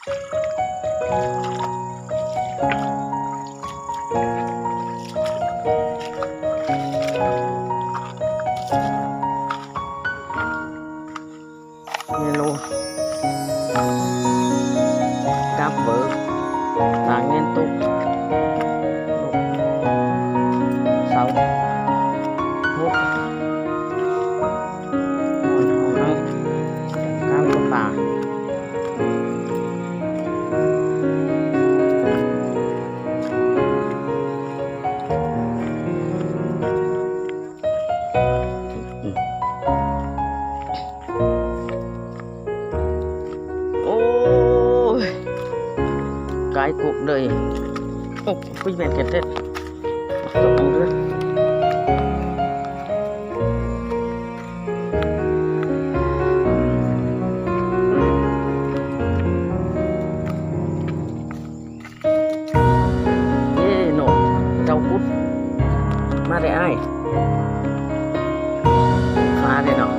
เมนูกับเบิร์กต่างเงินตุกเสาหุบมันหอมให้ข้ามกับป่าโอ้ยกายกุบเลยโอ้พี่แมนเก็บเด็ดตกด้วยเย่หนูเจ้ากุดมาได้ไอ้ฟ้าเลยเนาะ